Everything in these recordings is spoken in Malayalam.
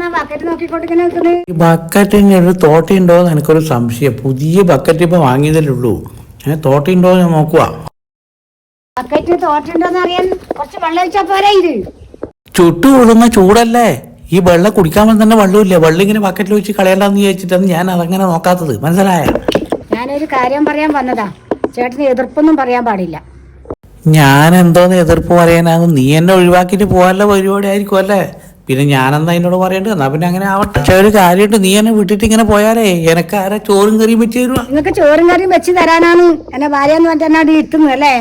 ഈ ബക്കറ്റിന് ഒരു തോട്ടയുണ്ടോ എന്ന് എനിക്കൊരു സംശയം. പുതിയ ബക്കറ്റ് ഇപ്പൊ വാങ്ങിയതല്ലേ ഉള്ളൂ. തോട്ടയുണ്ടോ എന്ന് നോക്കുക. ചുട്ടു കൊള്ളുന്ന ചൂടല്ലേ, ഈ വെള്ളം കുടിക്കാൻ തന്നെ വെള്ളമില്ല. വെള്ളം ഇങ്ങനെ ബക്കറ്റിൽ വെച്ച് കളയണ്ടെന്ന് ചോദിച്ചിട്ടാണ് ഞാൻ അതങ്ങനെ നോക്കാത്തത്. മനസ്സിലായ? ഞാനൊരു കാര്യം പറയാൻ വന്നതാ, ചേട്ടന് എതിർപ്പൊന്നും പറയാൻ പാടില്ല. ഞാൻ എന്തോന്ന് എതിർപ്പ് പറയാനാകും? നീ എന്നെ ഒഴിവാക്കിട്ട് പോകാനുള്ള പരിപാടി ആയിരിക്കും അല്ലേ? പിന്നെ ഞാനെന്താ എന്നോട് പറയണ്ടത്? എന്നാ പിന്നെ അങ്ങനെ ആവട്ടെ. പക്ഷെ ഒരു കാര്യമായിട്ട് നീ എന്നെ വിട്ടിട്ട് ഇങ്ങനെ പോയാലേ എനക്ക് ആരാ ചോറും കറിയും വെച്ച് തരുവാ? നിങ്ങൾക്ക് ചോറും കറിയും വെച്ച് തരാനാണ് എന്നെ ഭാര്യ എന്ന് പറഞ്ഞാൽ ഇരുത്തുന്നു അല്ലേ?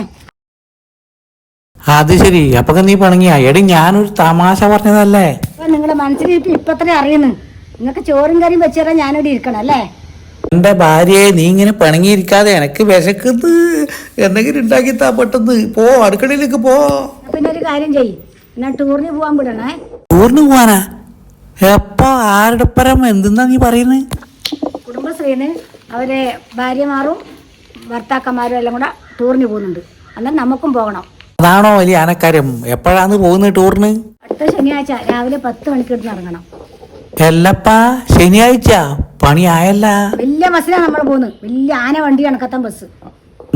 അത് ശരി. അപ്പൊ നീ പണങ്ങിയ എടി, ഞാനൊരു തമാശ പറഞ്ഞതല്ലേ. നിങ്ങളുടെ മനസ്സിലിട്ട് ഇപ്പത്ര അറിയുന്നു. നിങ്ങൾക്ക് ചോറും കറിയും വെച്ച് തരാൻ ഞാനിവിടെ ഇരിക്കണം അല്ലേ? എന്റെ ഭാര്യയെ നീ ഇങ്ങനെ പിണങ്ങിയിരിക്കാതെ, എനക്ക് വിശക്കുന്നത് എന്തെങ്കിലും ഉണ്ടാക്കി താ. പെട്ടെന്ന് പോ, അടുക്കളയിലേക്ക് പോ. പിന്നെ ഒരു കാര്യം ചെയ്യും, ഞാൻ ടൂറിന് പോവാൻ വിടണേ. ടൂറിന് പോവാനാ? എപ്പോ? ആരുടെ പരം? എന്തെന്നാ നീ പറയുന്നത്? കുടുംബശ്രീന്ന് അവരെ ഭാര്യമാരും ഭർത്താക്കന്മാരും എല്ലാം കൂടെ ടൂറിന് പോകുന്നുണ്ട്. എന്നാൽ നമുക്കും പോകണം. അതാണോ വലിയ ആനക്കാര്യം? എപ്പോഴാണ് പോകുന്നത് ടൂറിന്? അടുത്ത ശനിയാഴ്ച രാവിലെ 10 മണിക്ക് എടുത്ത് ഇറങ്ങണം. എല്ലപ്പാ, ശനിയാഴ്ച? പണിയായല്ല. വലിയ ബസ്സിലാണ് നമ്മൾ പോകുന്നത്, വലിയ ആന വണ്ടി കണക്കത്തം ബസ്.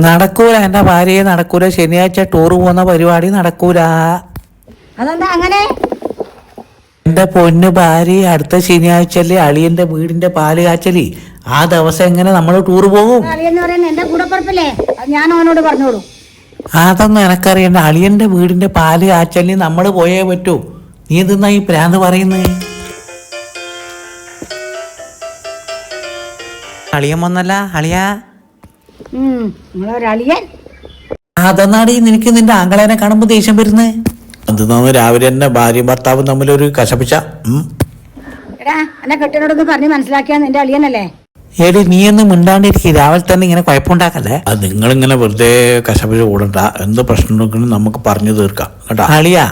നടക്കൂല, എന്റെ ഭാര്യയെ നടക്കൂല. ശനിയാഴ്ച ടൂർ പോകുന്ന പരിപാടി നടക്കൂല. അതെന്താ അങ്ങനെ? എന്റെ പൊന്നു ഭാര്യ, അടുത്ത ശനിയാഴ്ചല്ലേ അളിയന്റെ വീടിന്റെ പാല് കാച്ചല്. ആ ദിവസം എങ്ങനെ നമ്മൾ ടൂർ പോകും? അളിയെന്ന് പറയുന്നത് എന്റെ കൂടപ്പുറപ്പല്ലേ, അത് ഞാൻ അവനോട് പറഞ്ഞോളൂ. അതൊന്നും എനക്കറിയണ്ട. അളിയന്റെ വീടിന്റെ പാല് കാച്ചലിന് നമ്മൾ പോയേ പറ്റൂ. നീ എന്തെന്നാ ഈ പ്രാന്ത് പറയുന്നത്? അളിയൻ വന്നല്ല അളിയാ. നിങ്ങളൊരളിയൻ. അതെന്നാടി നിനക്ക് നിന്റെ ആങ്ങളേനെ കാണുമ്പോ ദേഷ്യം വരുന്നത്? അതെന്നാന്ന് രാവിലെ തന്നെ ഭാര്യയും ഭർത്താവും തമ്മിലൊരു കശപിച്ച. എടാ, എന്നെ കെട്ടിനോടൊന്ന് പറഞ്ഞ് മനസ്സിലാക്കിയാ നിന്റെ അളിയനല്ലേ? ഏടി, നീ ഒന്നും മിണ്ടാണ്ടിരിക്കും. രാവിലെ തന്നെ ഇങ്ങനെ കുഴപ്പമുണ്ടാക്കല്ലേ. അത് നിങ്ങളിങ്ങനെ വെറുതെ കശപിച്ച കൂടണ്ട. എന്ത് പ്രശ്നം ഉണ്ടെങ്കിലും നമുക്ക് പറഞ്ഞു തീർക്കാം കേട്ടോ. അളിയാ,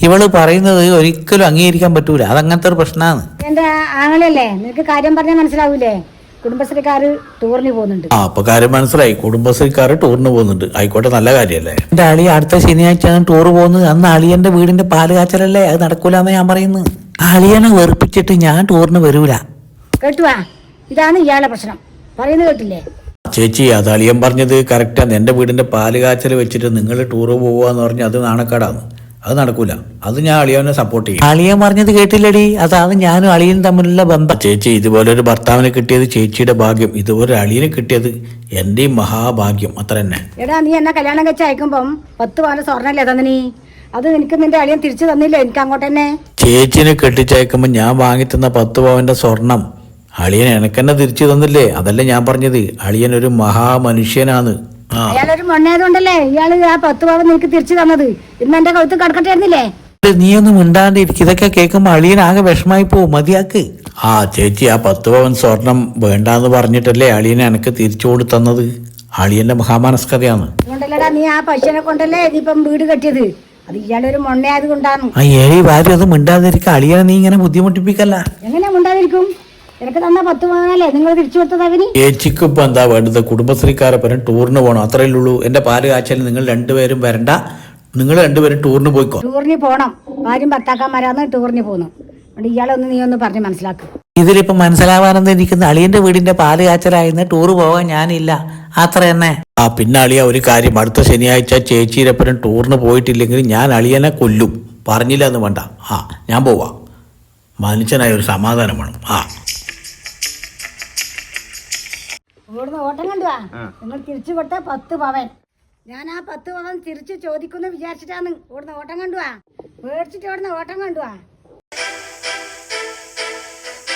ഇവള് പറയുന്നത് ഒരിക്കലും അംഗീകരിക്കാൻ പറ്റൂല. അതങ്ങനത്തെ ഒരു പ്രശ്നമാണ്. എന്റെ ആങ്ങളല്ലേ, നിനക്ക് കാര്യം പറഞ്ഞാൽ മനസ്സിലാവൂലേ? കുടുംബശ്രീക്കാര് ടൂറിന് പോകുന്നുണ്ട്. അപ്പൊ കാര്യം മനസ്സിലായി. കുടുംബശ്രീക്കാര് ടൂറിന് പോകുന്നുണ്ട്. ആയിക്കോട്ടെ, നല്ല കാര്യല്ലേ. എന്റെ അളി അടുത്ത ശനിയാഴ്ച ടൂർ പോകുന്നത്. അന്ന് അളിയന്റെ വീടിന്റെ പാല് കാച്ചലല്ലേ, അത് നടക്കൂലെന്ന് ഞാൻ പറയുന്നത്. അളിയനെ വെറുപ്പിച്ചിട്ട് ഞാൻ ടൂറിന് വരൂല. കേട്ടുവാ, ഇതാണ് ഇയാളെ പ്രശ്നം. പറയുന്നത് കേട്ടില്ലേ? ചേച്ചി, അത് അളിയൻ പറഞ്ഞത് കറക്റ്റാണ്. എന്റെ വീടിന്റെ പാല് കാച്ചൽ വെച്ചിട്ട് നിങ്ങൾ ടൂറ് പോവാന്ന് പറഞ്ഞ് അത് നാണക്കേടാണ്. അത് നടക്കൂല. അത് ഞാൻ അളിയനെ സപ്പോർട്ട് ചെയ്യും. അളിയൻ പറഞ്ഞത് കേട്ടില്ലടി. അതാണ് ഞാനും അളിയനും തമ്മിലുള്ള ബന്ധം. ചേച്ചി, ഇതുപോലെ ഒരു ഭർത്താവിനെ കിട്ടിയത് ചേച്ചിയുടെ ഭാഗ്യം. ഇതുപോലെ അളിയനെ കിട്ടിയത് എന്റെയും മഹാഭാഗ്യം. അത്ര തന്നെ. എടാ, നീ എന്നെ കല്യാണം കഴിച്ച് അയക്കുമ്പം 10 പവന്റെ സ്വർണ്ണല്ലേ തന്നിനി? അത് എനിക്ക് നിന്റെ അളിയൻ തിരിച്ചു തന്നില്ല. എനിക്ക് അങ്ങോട്ട് തന്നെ. ചേച്ചിനെ കെട്ടിച്ചയക്കുമ്പോ ഞാൻ വാങ്ങിത്തന്ന 10 പവന്റെ സ്വർണം അളിയൻ എനക്കെന്നെ തിരിച്ചു തന്നില്ലേ? അതല്ലേ ഞാൻ പറഞ്ഞത്. അളിയൻ ഒരു മഹാമനുഷ്യനാണ്. അയാളൊരു മണ്ണായതുകൊണ്ടല്ലേ ഇയാള് ആ 10 പവൻ നിനക്ക് തിരിച്ചു തന്നത്. ഇന്ന് എന്റെ കഴുത്ത് കടക്കട്ടായിരുന്നില്ലേ? നീ ഒന്നും മിണ്ടാണ്ടിരിക്കും. ഇതൊക്കെ കേൾക്കുമ്പോ അളിയൻ ആകെ വിഷമായി പോവും. മതിയാക്ക്. ചേച്ചി, ആ 10 പവൻ സ്വർണം വേണ്ടാന്ന് പറഞ്ഞിട്ടല്ലേ അളിയനെ എനക്ക് തിരിച്ചു കൊടുത്തന്നത്. അളിയന്റെ മഹാമനസ്കതയാണ്. അതുകൊണ്ടല്ലേടാ നീ ആ പശുവിനെ കൊണ്ടല്ലേ ഇതിപ്പം വീട് കെട്ടിയത്. അത് ഇയാളൊരു മൊണ്ണയായത് കൊണ്ടാണ്. ഏഴി ഭാര്യ അത് മിണ്ടാതിരിക്കുക. അളിയനെ നീ ഇങ്ങനെ ബുദ്ധിമുട്ടിപ്പിക്കല്ല. എങ്ങനെയാ മിണ്ടാതിരിക്കും? എനിക്ക് തന്ന 10 പവനല്ലേ നിങ്ങൾ തിരിച്ചു കൊടുത്തത് അവന്. ചേച്ചിക്ക് ഇപ്പൊ എന്താ വേണ്ടത്? കുടുംബശ്രീക്കാരെ പറഞ്ഞ് ടൂറിന് പോകണം, അത്രയല്ലേ ഉള്ളൂ. എന്റെ പാല് കാച്ചാൽ നിങ്ങൾ രണ്ടുപേരും വരണ്ട. നിങ്ങൾ രണ്ടുപേരും ടൂറിന് പോയിക്കോ. ടൂറിന് പോണം. ഭാര്യയും ഭർത്താക്കന്മാരാന്ന് ടൂറിന് പോകുന്നു. അതുകൊണ്ട് ഇയാളൊന്ന് നീ ഒന്ന് പറഞ്ഞ് മനസ്സിലാക്കും. ഇതിലിപ്പോ മനസ്സിലാവാനെന്ന് ഇരിക്കുന്ന അളിയന്റെ വീടിന്റെ പാല് കാച്ചലായിരുന്നു. ടൂറ് പോവാൻ ഞാനില്ല, അത്ര തന്നെ. പിന്നെ അളിയ ഒരു കാര്യം, അടുത്ത ശനിയാഴ്ച ചേച്ചിയിലെപ്പനും ടൂറിന് പോയിട്ടില്ലെങ്കിൽ ഞാൻ അളിയനെ കൊല്ലും. പറഞ്ഞില്ല എന്ന് വേണ്ട. ഞാൻ പോവാ. മനുഷ്യനായ ഒരു സമാധാനം വേണം. ഇവിടുന്ന് ഓട്ടം കണ്ടുവാ. നിങ്ങൾ തിരിച്ചു കൊടുത്ത 10 പവൻ ഞാൻ ആ 10 പവൻ തിരിച്ചു ചോദിക്കുന്നു വിചാരിച്ചിട്ടാണ് ഇവിടുന്ന് ഓട്ടം കണ്ടുവാ. പേടിച്ചിട്ട് ഇവിടുന്ന് ഓട്ടം കണ്ടുവാ.